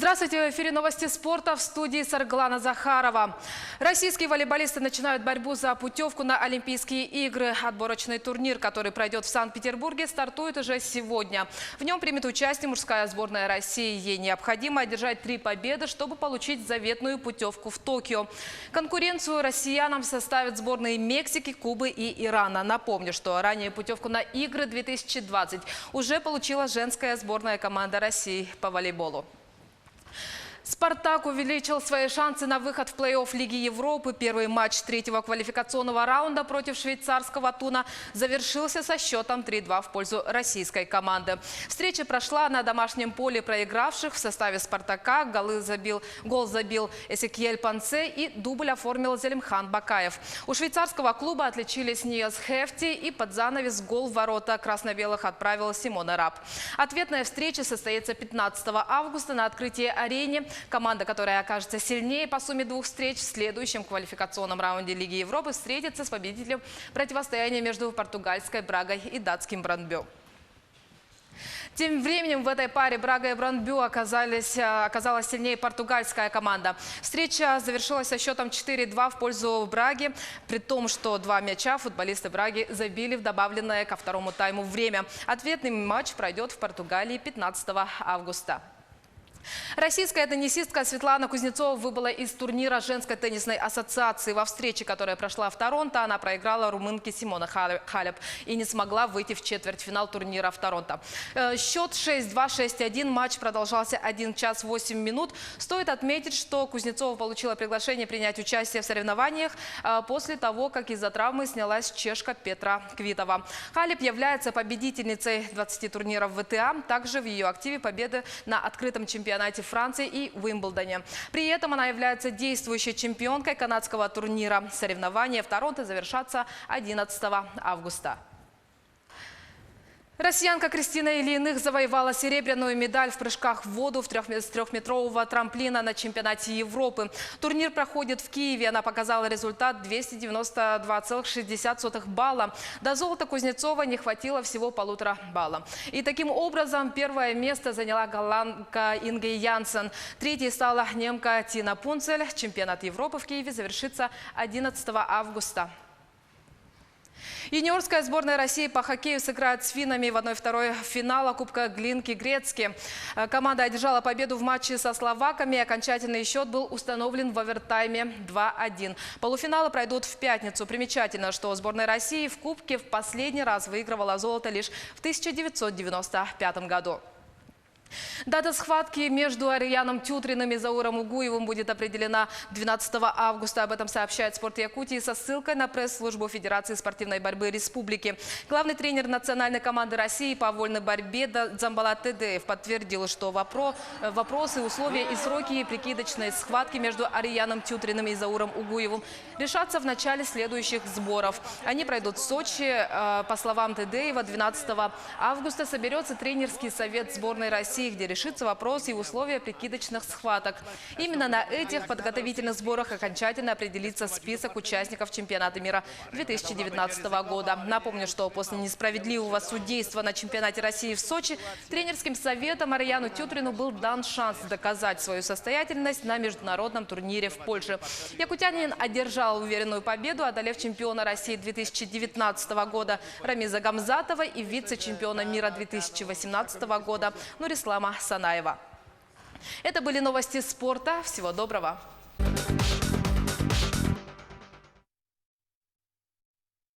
Здравствуйте, в эфире новости спорта, в студии Сарглана Захарова. Российские волейболисты начинают борьбу за путевку на Олимпийские игры. Отборочный турнир, который пройдет в Санкт-Петербурге, стартует уже сегодня. В нем примет участие мужская сборная России. Ей необходимо одержать 3 победы, чтобы получить заветную путевку в Токио. Конкуренцию россиянам составят сборные Мексики, Кубы и Ирана. Напомню, что ранее путевку на игры 2020 уже получила женская сборная команда России по волейболу. «Спартак» увеличил свои шансы на выход в плей-офф Лиги Европы. Первый матч 3-го квалификационного раунда против швейцарского «Туна» завершился со счетом 3-2 в пользу российской команды. Встреча прошла на домашнем поле проигравших. В составе «Спартака» гол забил Эсекиэль Панце и дубль оформил Зелимхан Бакаев. У швейцарского клуба отличились Ниас Хефти, и под занавес гол в ворота красно-белых отправил Симона Раб. Ответная встреча состоится 15 августа на открытии арене. Команда, которая окажется сильнее по сумме 2 встреч в следующем квалификационном раунде Лиги Европы, встретится с победителем противостояния между португальской Брагой и датским Брандбю. Тем временем в этой паре Брага и Брандбю оказалась сильнее португальская команда. Встреча завершилась со счетом 4-2 в пользу Браги, при том, что 2 мяча футболисты Браги забили в добавленное ко второму тайму время. Ответный матч пройдет в Португалии 15 августа. Российская теннисистка Светлана Кузнецова выбыла из турнира женской теннисной ассоциации. Во встрече, которая прошла в Торонто, она проиграла румынке Симона Халеп и не смогла выйти в четвертьфинал турнира в Торонто. Счет 6-2, 6-1. Матч продолжался 1 час 8 минут. Стоит отметить, что Кузнецова получила приглашение принять участие в соревнованиях после того, как из-за травмы снялась чешка Петра Квитова. Халеп является победительницей 20 турниров ВТА. Также в ее активе победы на открытом чемпионате Франции и Уимблдоне. При этом она является действующей чемпионкой канадского турнира. Соревнования в Торонто завершатся 11 августа. Россиянка Кристина Ильиных завоевала серебряную медаль в прыжках в воду с 3-метрового трамплина на чемпионате Европы. Турнир проходит в Киеве. Она показала результат 292,60 балла. До золота Кузнецова не хватило всего 1,5 балла. И таким образом первое место заняла голландка Инге Янсен. Третьей стала немка Тина Пунцель. Чемпионат Европы в Киеве завершится 11 августа. Юниорская сборная России по хоккею сыграет с финнами в 1/2 финала Кубка Глинки Грецки. Команда одержала победу в матче со словаками. Окончательный счет был установлен в овертайме 2-1. Полуфиналы пройдут в пятницу. Примечательно, что сборная России в Кубке в последний раз выигрывала золото лишь в 1995 году. Дата схватки между Арияном Тютриным и Зауром Угуевым будет определена 12 августа. Об этом сообщает «Спорт Якутии» со ссылкой на пресс-службу Федерации спортивной борьбы Республики. Главный тренер национальной команды России по вольной борьбе Дзамбалат Тедеев подтвердил, что вопросы, условия и сроки прикидочной схватки между Арияном Тютриным и Зауром Угуевым решатся в начале следующих сборов. Они пройдут в Сочи. По словам Тедеева, 12 августа соберется тренерский совет сборной России, где решится вопрос и условия прикидочных схваток. Именно на этих подготовительных сборах окончательно определится список участников чемпионата мира 2019 года. Напомню, что после несправедливого судейства на чемпионате России в Сочи тренерским советом Арияну Тютрину был дан шанс доказать свою состоятельность на международном турнире в Польше. Якутянин одержал уверенную победу, одолев чемпиона России 2019 года Рамиза Гамзатова и вице-чемпиона мира 2018 года Нурислама Санаева. Это были новости спорта. Всего доброго.